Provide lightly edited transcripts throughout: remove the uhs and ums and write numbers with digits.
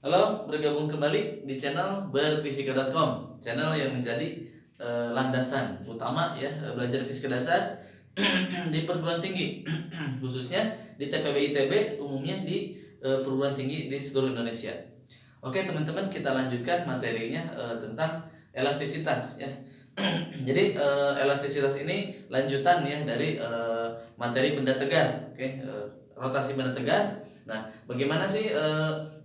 Halo, bergabung kembali di channel berfisika.com, channel yang menjadi landasan utama ya belajar fisika dasar di perguruan tinggi, khususnya di TPB ITB, umumnya di perguruan tinggi di seluruh Indonesia. Oke teman-teman, kita lanjutkan materinya tentang elastisitas ya. Jadi elastisitas ini lanjutan ya dari materi benda tegar, oke, rotasi benda tegar. Nah, bagaimana sih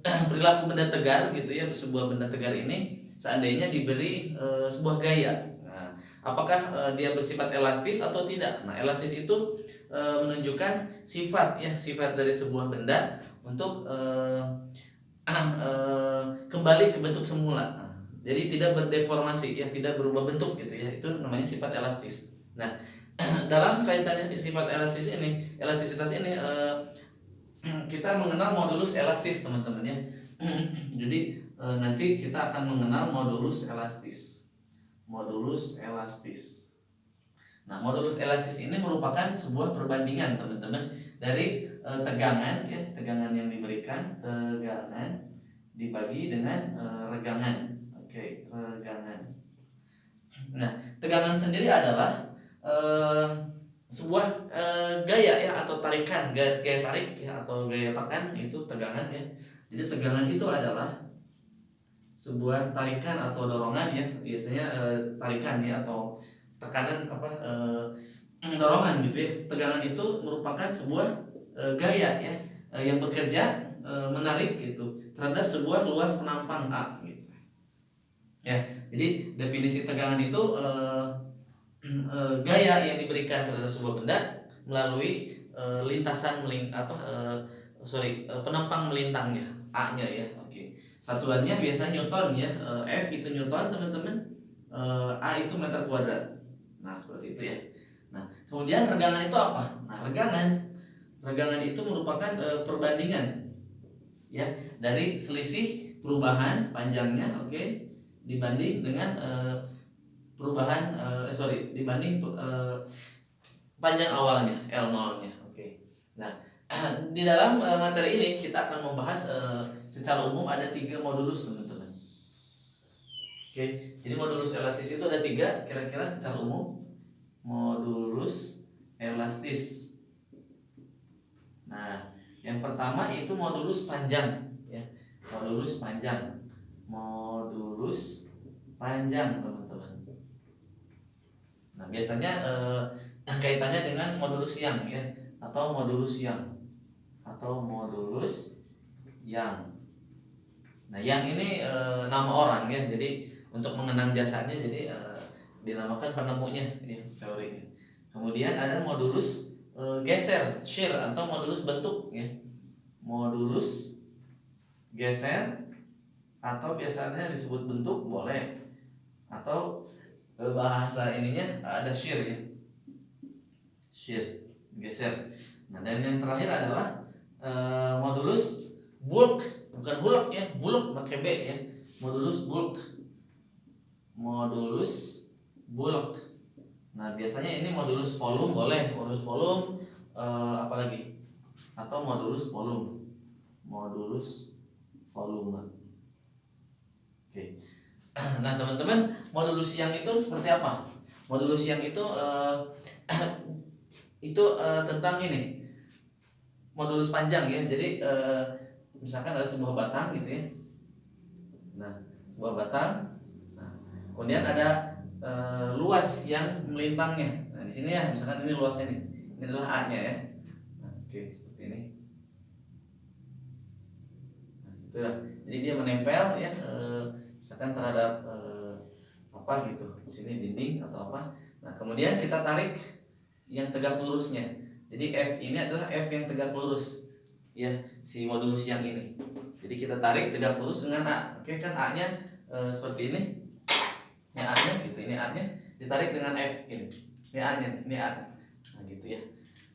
perilaku benda tegar gitu ya, sebuah benda tegar ini seandainya diberi sebuah gaya. Nah, apakah dia bersifat elastis atau tidak? Nah, elastis itu menunjukkan sifat ya, sifat dari sebuah benda untuk kembali ke bentuk semula. Nah, jadi tidak berdeformasi ya, tidak berubah bentuk gitu ya. Itu namanya sifat elastis. Nah, dalam kaitannya sifat elastisitas ini kita mengenal modulus elastis teman-teman ya. Jadi nanti kita akan mengenal modulus elastis. Modulus elastis. Nah, modulus elastis ini merupakan sebuah perbandingan teman-teman dari tegangan ya, tegangan yang diberikan, tegangan dibagi dengan regangan. Oke, regangan. Nah, tegangan sendiri adalah eh, sebuah gaya ya, atau tarikan, gaya tarik ya, atau gaya tekan, itu tegangan ya. Jadi tegangan itu adalah sebuah tarikan atau dorongan ya, biasanya tarikan ya, atau tekanan apa, dorongan gitu ya. Tegangan itu merupakan sebuah gaya ya, yang bekerja menarik gitu terhadap sebuah luas penampang A gitu ya. Jadi definisi tegangan itu gaya yang diberikan terhadap sebuah benda melalui penampang melintangnya, A-nya ya. Oke. Satuannya biasa Newton ya. F itu Newton teman-teman. A itu meter kuadrat. Nah, seperti itu ya. Nah, kemudian regangan itu apa? Nah, regangan itu merupakan perbandingan ya dari selisih perubahan panjangnya, oke, dibanding dengan dibanding panjang awalnya L0-nya. Oke. Nah, di dalam materi ini kita akan membahas secara umum ada 3 modulus teman-teman. Oke. Jadi modulus elastis itu ada 3 kira-kira secara umum. Modulus elastis. Nah, yang pertama itu modulus panjang ya. Modulus panjang. Modulus panjang teman-teman. Nah, biasanya kaitannya dengan modulus yang ya, atau modulus yang, atau modulus yang. Nah, yang ini nama orang ya. Jadi untuk mengenang jasanya, jadi dinamakan penemunya ya, teorinya. Kemudian ada modulus geser, shear, atau modulus bentuk ya. Modulus geser, atau biasanya disebut bentuk boleh, atau bahasa ininya ada shear ya, shear, geser. Nah, dan yang terakhir adalah modulus bulk, bukan bulk ya, bulk pakai B ya. Modulus bulk, modulus bulk. Nah, biasanya ini modulus volume boleh, modulus volume apalagi, atau modulus volume, modulus volume. Oke. Nah, teman-teman, modulus yang itu seperti apa? Modulus yang itu tentang ini, modulus panjang ya. Jadi misalkan ada sebuah batang gitu ya. Nah, sebuah batang. Nah, kemudian ada luas yang melintangnya. Nah, di sini ya, misalkan ini luasnya nih. Ini adalah A-nya ya. Nah, oke, seperti ini. Nah, gitu ya. Jadi dia menempel ya, misalkan terhadap apa gitu. Di sini dinding atau apa. Nah, kemudian kita tarik yang tegak lurusnya. Jadi F ini adalah F yang tegak lurus ya, si modulus yang ini. Jadi kita tarik tegak lurus dengan A. Oke, kan A-nya seperti ini. Ini A-nya gitu, ini A-nya ditarik dengan F ini. Ini A-nya, ini A. Nah, gitu ya.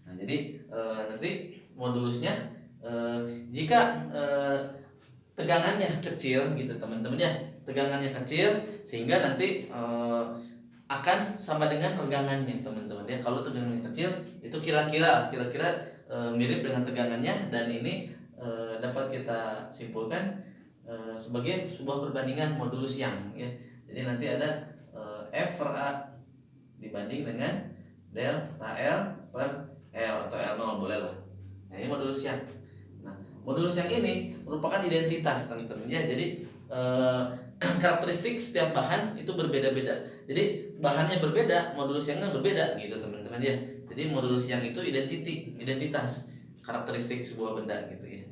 Nah, jadi nanti modulusnya jika tegangannya kecil gitu teman-teman ya. Tegangannya kecil sehingga nanti akan sama dengan regangannya teman-teman ya. Kalau tegangannya kecil itu kira-kira mirip dengan tegangannya, dan ini dapat kita simpulkan sebagai sebuah perbandingan modulus yang ya. Jadi nanti ada F per A dibanding dengan delta L per L atau L0 boleh lah. Nah, ini modulus yang. Nah, modulus yang ini merupakan identitas teman-teman ya. Jadi karakteristik setiap bahan itu berbeda-beda. Jadi bahannya berbeda, modulus yang berbeda gitu teman-teman ya. Jadi modulus yang itu identitas karakteristik sebuah benda gitu ya.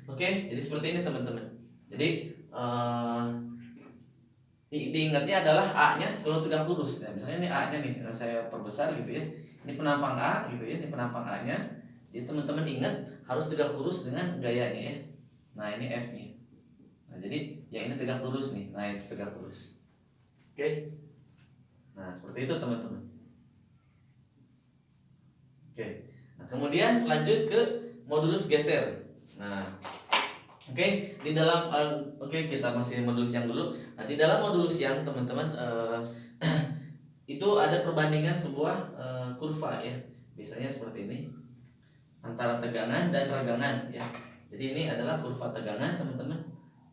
Oke, jadi seperti ini teman-teman. Jadi diingatnya adalah A-nya selalu tegak lurus. Nah, misalnya ini A-nya nih, saya perbesar gitu ya. Ini penampang A gitu ya, ini penampang A-nya. Jadi teman-teman ingat harus tegak lurus dengan gayanya ya. Nah, ini F-nya. Nah, jadi yang ini tegak lurus nih. Nah, itu tegak lurus. Oke. Nah, seperti itu teman-teman. Oke. Nah, kemudian lanjut ke modulus geser. Nah, oke, di dalam kita masih modulus yang dulu. Nah, di dalam modulus yang teman-teman itu ada perbandingan sebuah kurva ya. Biasanya seperti ini antara tegangan dan regangan ya. Jadi ini adalah kurva tegangan teman-teman.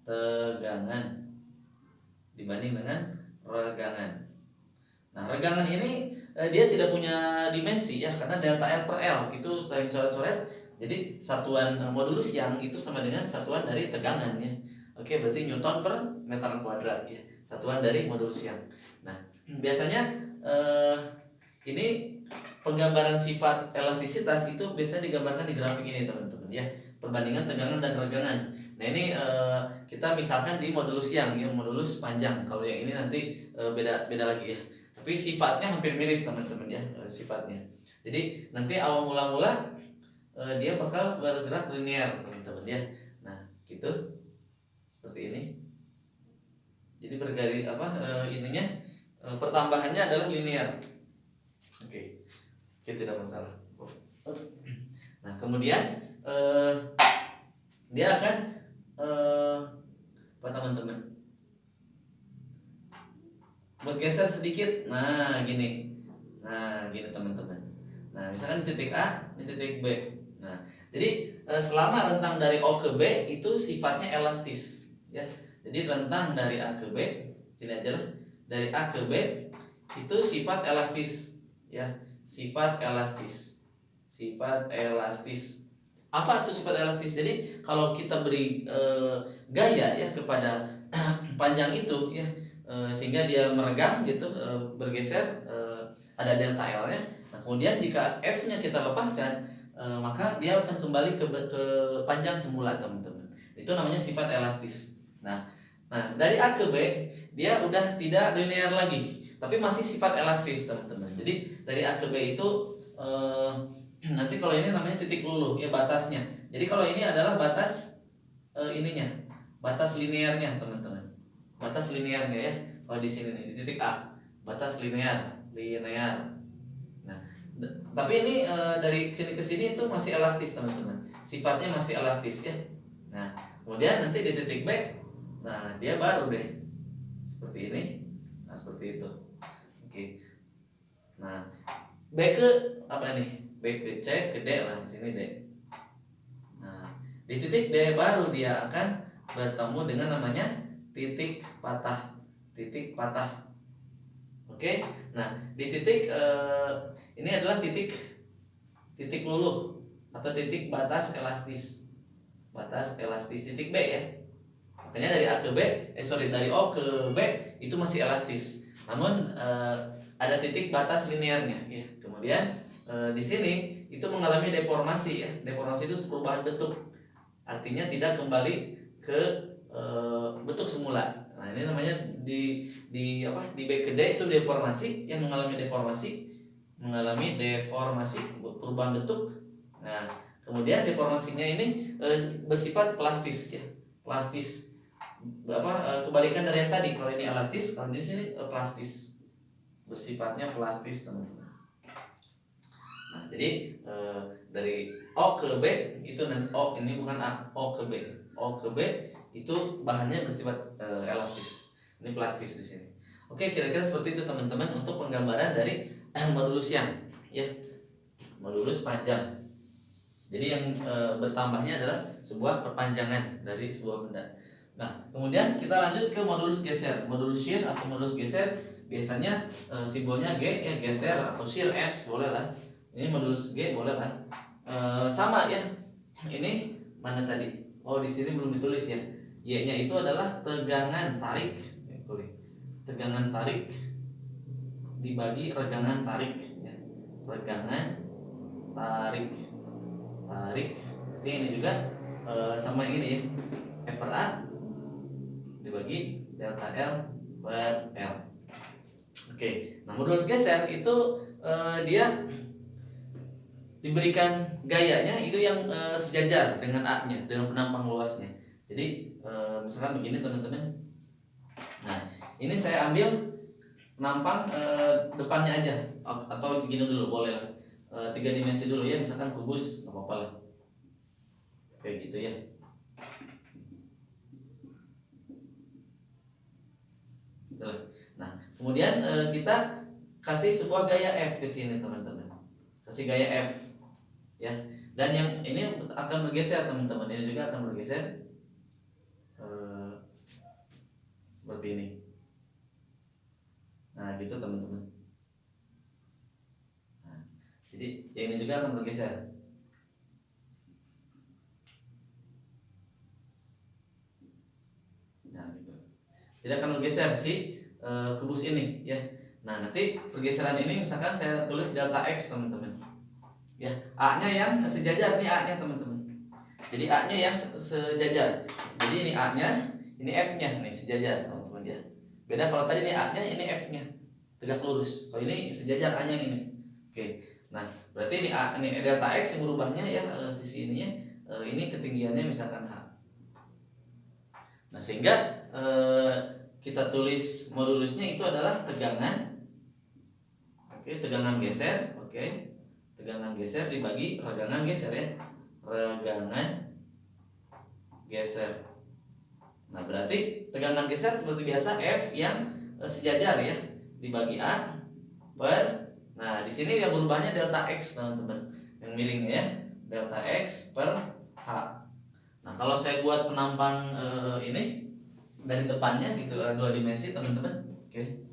Tegangan dibanding dengan regangan. Nah, regangan ini dia tidak punya dimensi ya karena delta L per L itu sering coret-coret. Jadi satuan modulus yang itu sama dengan satuan dari tegangan ya. Oke, berarti Newton per meter kuadrat ya. Satuan dari modulus yang. Nah, biasanya ini penggambaran sifat elastisitas itu biasa digambarkan di grafik ini teman-teman ya. Perbandingan tegangan dan regangan. Nah, ini kita misalkan di modulus yang modulus panjang. Kalau yang ini nanti beda lagi ya. Tapi sifatnya hampir mirip teman-teman ya, sifatnya. Jadi nanti awal mula-mula dia bakal bergerak linear teman-teman ya. Nah, gitu. Seperti ini. Jadi bergaris ininya pertambahannya adalah linear. Oke. Oke, tidak masalah. Nah, kemudian dia akan apa teman-teman? Bergeser sedikit. Nah, gini. Nah, gini teman-teman. Nah, misalkan titik A, ini titik B. Nah, jadi selama rentang dari O ke B itu sifatnya elastis, ya. Jadi rentang dari A ke B, sini aja lah. Dari A ke B itu sifat elastis, ya. Sifat elastis. Sifat elastis. Apa itu sifat elastis? Jadi kalau kita beri gaya ya kepada panjang itu, ya, sehingga dia meregang gitu, bergeser, ada delta L-nya. Nah, kemudian jika F-nya kita lepaskan, maka dia akan kembali ke panjang semula teman-teman. Itu namanya sifat elastis. Nah, dari A ke B dia udah tidak linear lagi, tapi masih sifat elastis teman-teman. Jadi dari A ke B itu nanti kalau ini namanya titik luluh ya, batasnya. Jadi kalau ini adalah batas ininya, batas linearnya teman-teman. Batas linearnya ya. Kalau di sini nih di titik A, batas linear. Nah, tapi ini dari sini ke sini itu masih elastis teman-teman. Sifatnya masih elastis ya. Nah, kemudian nanti di titik B, nah dia baru deh seperti ini. Nah, seperti itu. Oke. Nah, B ke apa nih? B ke C ke D lah, di sini D. Nah, di titik D baru dia akan bertemu dengan namanya titik patah. Titik patah. Oke, nah di titik ini adalah titik luluh atau titik batas elastis titik B ya. Makanya dari A ke B, dari O ke B itu masih elastis. Namun ada titik batas linearnya ya. Kemudian di sini itu mengalami deformasi ya. Deformasi itu perubahan bentuk. Artinya tidak kembali ke bentuk semula. Nah, ini namanya di B ke D itu deformasi, yang mengalami deformasi perubahan bentuk. Nah, kemudian deformasinya ini bersifat plastis ya. Plastis kebalikan dari yang tadi. Kalau ini elastis, kalau di sini plastis. Bersifatnya plastis, teman-teman. Nah, jadi dari O ke B itu nanti ini bukan A, O ke B. O ke B itu bahannya bersifat elastis. Ini plastis di sini. Oke, kira-kira seperti itu teman-teman untuk penggambaran dari modulus yang ya. Modulus panjang. Jadi yang bertambahnya adalah sebuah perpanjangan dari sebuah benda. Nah, kemudian kita lanjut ke modulus geser. Modulus shear atau modulus geser biasanya simbolnya G ya, geser atau shear S boleh lah. Ini modulus G boleh lah. Sama ya. Ini mana tadi? Oh, di sini belum ditulis ya. Y-nya itu adalah tegangan tarik. Tegangan tarik dibagi regangan tarik ya. Regangan tarik. Berarti ini juga sama yang ini ya. F per A dibagi delta L per L. Oke, nah modulus geser itu dia diberikan gayanya itu yang sejajar dengan A-nya, dengan penampang luasnya. Jadi misalkan begini teman-teman. Nah, ini saya ambil penampang depannya aja atau begini dulu boleh lah. 3 dimensi dulu ya, misalkan kubus nggak apa-apa lah. Kayak gitu ya. Nah, kemudian kita kasih sebuah gaya F ke sini teman-teman. Kasih gaya F ya. Dan yang ini akan bergeser teman-teman. Ini juga akan bergeser seperti ini. Nah, gitu teman-teman. Nah, jadi yang ini juga akan bergeser. Nah, gitu. Jadi akan bergeser si kubus ini ya. Nah, nanti pergeseran ini misalkan saya tulis delta X teman-teman. Ya, A-nya yang sejajar, ini A-nya teman-teman. Jadi A-nya yang sejajar. Jadi ini A-nya, ini F-nya nih sejajar teman-teman ya. Beda kalau tadi ini A-nya, ini F-nya tegak lurus. Kalau ini sejajar A-nya yang ini. Oke. Nah, berarti ini A, ini delta X yang berubahnya ya sisi ininya ini ketinggiannya misalkan H. Nah, sehingga kita tulis modulusnya itu adalah tegangan. Oke, tegangan geser, oke. Tegangan geser dibagi regangan geser ya. Regangan geser. Nah, berarti tegangan geser seperti biasa F yang sejajar ya dibagi A per. Nah, di sini yang berubahnya delta X teman-teman. Yang miringnya ya, delta X per H. Nah, kalau saya buat penampang ini dari depannya gitu 2 dimensi teman-teman. Oke.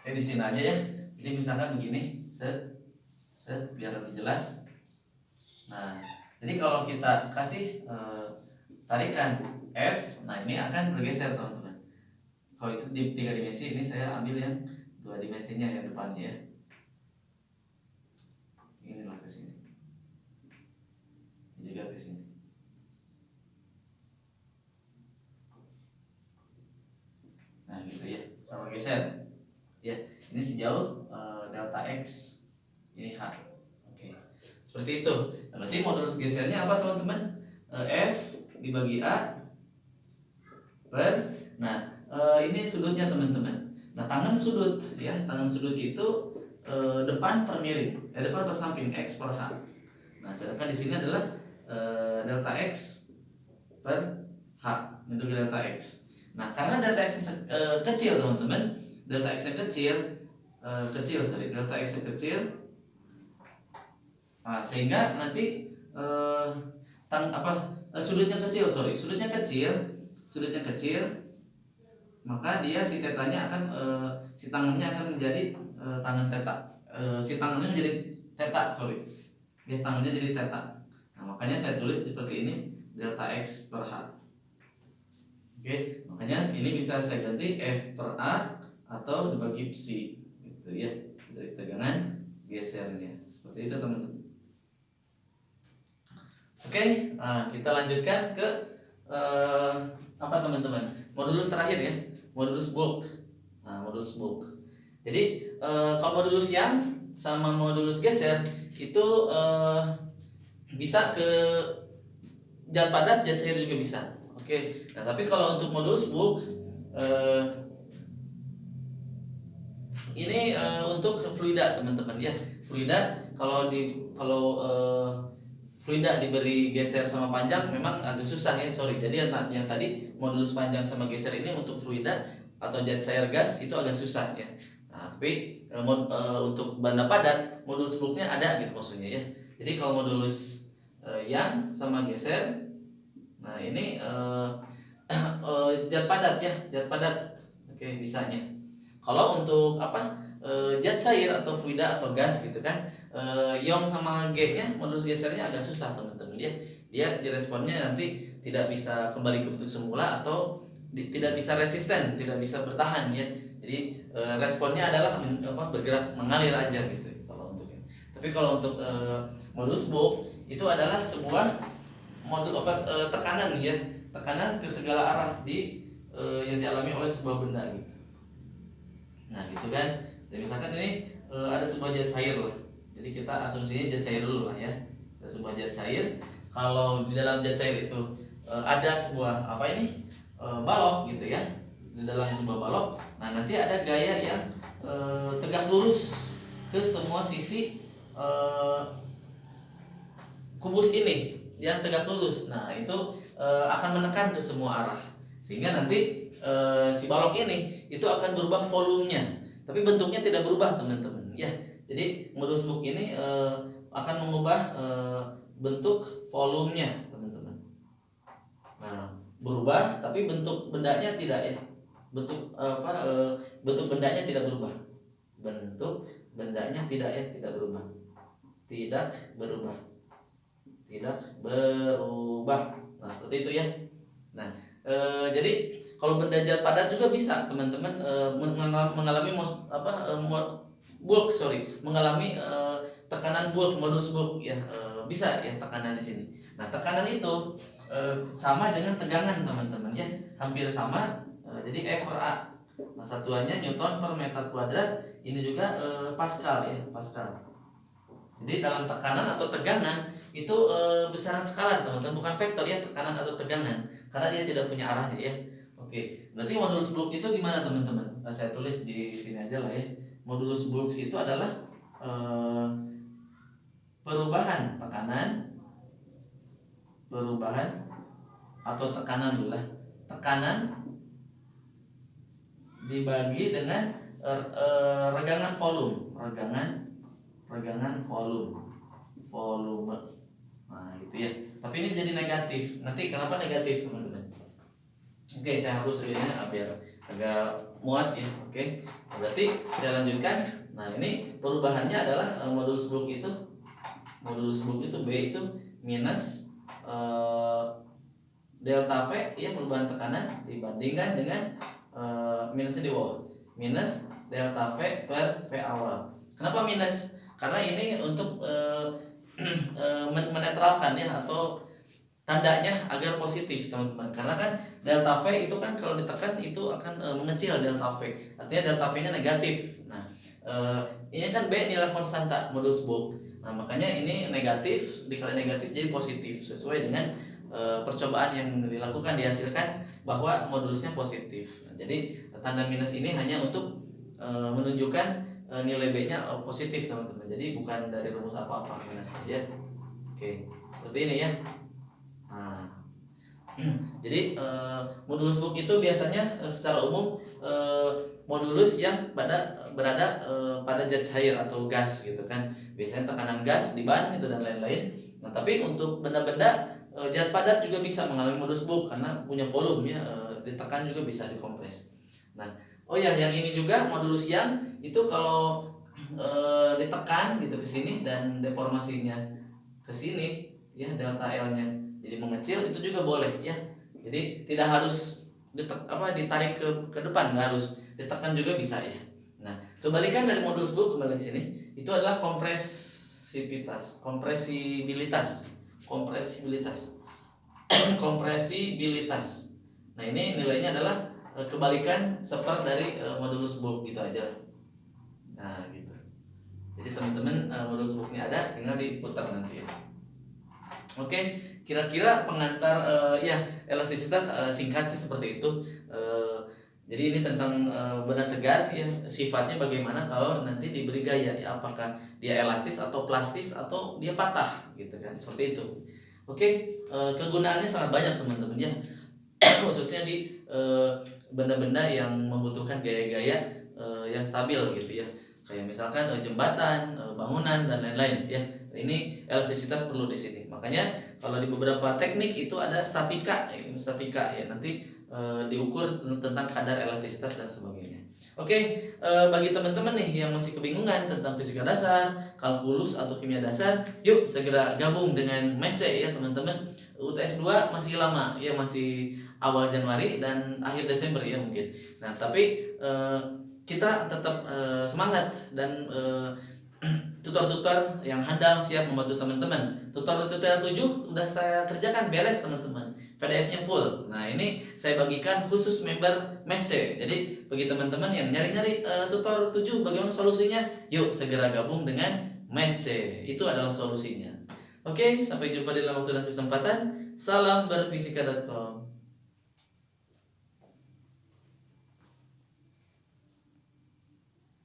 Di sini aja ya. Jadi misalkan begini, set biar lebih jelas. Nah, jadi kalau kita kasih tarikan F, nah ini akan bergeser teman-teman. Kalau itu di 3 dimensi, ini saya ambil yang 2 dimensinya yang depannya ya. Inilah ke sini. Ini juga ke sini. Nah, gitu ya. Kalau geser. Ya, ini sejauh delta X, ini H. Oke, seperti itu. Nah, berarti modulus gesernya apa teman-teman? F dibagi A per. Nah, ini sudutnya teman-teman. Nah, tangan sudut ya, tangan sudut itu depan per miring, depan per samping X per H. Nah, sedangkan di sini adalah delta X per H, itu delta X. Nah, karena delta X kecil teman-teman, delta X yang delta X yang kecil. Nah, sehingga nanti sudutnya kecil, maka dia si tetanya akan si tangannya akan menjadi tangan teta. Si tangannya menjadi teta, ya, tangannya jadi teta. Nah, makanya saya tulis seperti ini, delta X per H. Oke, makanya ini bisa saya ganti F per A atau dibagi psi gitu ya, dari tegangan gesernya. Seperti itu teman-teman. Oke, nah kita lanjutkan ke apa teman-teman? Modulus terakhir ya, modulus bulk. Nah, modulus bulk. Jadi kalau modulus yang sama modulus geser itu bisa ke zat padat, zat cair juga bisa. Oke, nah tapi kalau untuk modulus bulk ini untuk fluida teman-teman ya. Fluida kalau fluida diberi geser sama panjang memang agak susah ya, Jadi yang tadi modulus panjang sama geser ini untuk fluida atau zat cair gas itu agak susah ya. Nah, tapi untuk benda padat modulus bulknya ada gitu maksudnya ya. Jadi kalau modulus yang sama geser. Nah ini zat padat ya, zat padat. Oke, bisanya. Kalau untuk zat cair atau fluida atau gas gitu kan, ion sama G-nya modulus gesernya agak susah teman-teman ya. Dia diresponnya nanti tidak bisa kembali ke bentuk semula atau tidak bisa resisten, tidak bisa bertahan ya. Jadi responnya adalah bergerak mengalir aja gitu kalau untuk ini. Tapi kalau untuk modulus Bohr itu adalah sebuah tekanan ya, tekanan ke segala arah yang dialami oleh sebuah benda gitu. Nah gitu kan. Jadi misalkan ini ada sebuah zat cair lah. Jadi kita asumsinya zat cair dulu lah ya. Ada sebuah zat cair. Kalau di dalam zat cair itu ada sebuah balok gitu ya. Di dalam sebuah balok. Nah nanti ada gaya yang tegak lurus ke semua sisi kubus ini yang tegak lurus. Nah itu akan menekan ke semua arah sehingga nanti si balok ini itu akan berubah volumenya, tapi bentuknya tidak berubah teman-teman ya. Jadi modulus Bohr ini akan mengubah bentuk volumenya teman-teman. Nah berubah tapi bentuk bendanya tidak ya, bentuk bendanya tidak berubah, bentuk bendanya tidak berubah, tidak berubah. Nah seperti itu ya. Nah jadi kalau benda zat padat juga bisa teman-teman mengalami mengalami tekanan bulk, modulus Bohr ya, bisa ya tekanan di sini. Nah tekanan itu sama dengan tegangan teman-teman ya, hampir sama. Jadi F per A, nah satuannya Newton per meter kuadrat. Ini juga Pascal ya, Pascal. Jadi dalam tekanan atau tegangan itu besaran skalar teman-teman, bukan vektor ya, tekanan atau tegangan, karena dia tidak punya arahnya ya. Oke, berarti modulus Bohr itu gimana teman-teman? Saya tulis di sini aja lah ya. Modulus Bohr itu adalah perubahan atau tekanan dulu lah. Tekanan dibagi dengan regangan volume, regangan volume. Nah gitu ya. Tapi ini jadi negatif. Nanti kenapa negatif teman-teman? Oke, saya hapus ini biar agak muat ya. Oke, berarti saya lanjutkan. Nah ini perubahannya adalah modulus Bohr itu B itu minus delta V ya, perubahan tekanan dibandingkan dengan minusnya di bawah, minus delta V per V awal. Kenapa minus? Karena ini untuk menetralkan ya, atau tandanya agar positif teman-teman. Karena kan delta V itu kan kalau ditekan itu akan mengecil delta V. Artinya delta V-nya negatif. Nah, ini kan B nilai konstanta modulus Bohr. Nah, makanya ini negatif dikali negatif jadi positif sesuai dengan percobaan yang dilakukan, dihasilkan bahwa modulusnya positif. Nah, jadi tanda minus ini hanya untuk menunjukkan nilai B-nya positif teman-teman. Jadi bukan dari rumus apa-apa minusnya ya. Oke, seperti ini ya. Nah, jadi modulus Bohr itu biasanya secara umum modulus yang berada pada zat cair atau gas gitu kan. Biasanya tekanan gas di ban itu dan lain-lain. Nah, tapi untuk benda-benda zat padat juga bisa mengalami modulus Bohr karena punya volume ya, ditekan juga bisa dikompres. Nah, oh ya, yang ini juga modulus yang itu kalau ditekan gitu ke sini dan deformasinya ke sini ya, delta L-nya jadi mengecil, itu juga boleh ya. Jadi tidak harus ditarik ke depan, nggak harus ditekan juga bisa ya. Nah, kebalikan dari modulus Bohr kembali ke sini itu adalah kompresibilitas. Nah, ini nilainya adalah kebalikan seper dari modulus Bohr gitu aja. Nah, gitu. Jadi teman-teman modulus Bohr-nya ada, tinggal diputar nanti ya. Oke, kira-kira pengantar elastisitas singkat sih seperti itu. Jadi ini tentang benda tegar ya, sifatnya bagaimana kalau nanti diberi gaya ya, apakah dia elastis atau plastis atau dia patah gitu kan, seperti itu. Oke, kegunaannya sangat banyak teman-teman ya. Khususnya di benda-benda yang membutuhkan gaya-gaya yang stabil gitu ya. kayak misalkan jembatan, bangunan dan lain-lain ya. Ini elastisitas perlu di sini. Makanya kalau di beberapa teknik itu ada statika, statika ya, nanti diukur tentang kadar elastisitas dan sebagainya. Oke, bagi teman-teman nih yang masih kebingungan tentang fisika dasar, kalkulus atau kimia dasar, yuk segera gabung dengan MESC ya teman-teman. UTS 2 masih lama ya, masih awal Januari dan akhir Desember ya mungkin. Nah, tapi kita tetap semangat dan tutor-tutor yang handal siap membantu teman-teman. Tutorial 7 udah saya kerjakan beres teman-teman. PDF-nya full. Nah, ini saya bagikan khusus member MESC. Jadi bagi teman-teman yang nyari-nyari tutor 7 bagaimana solusinya, yuk segera gabung dengan MESC. Itu adalah solusinya. Oke, sampai jumpa di lain waktu dan kesempatan. Salam berfisika.com.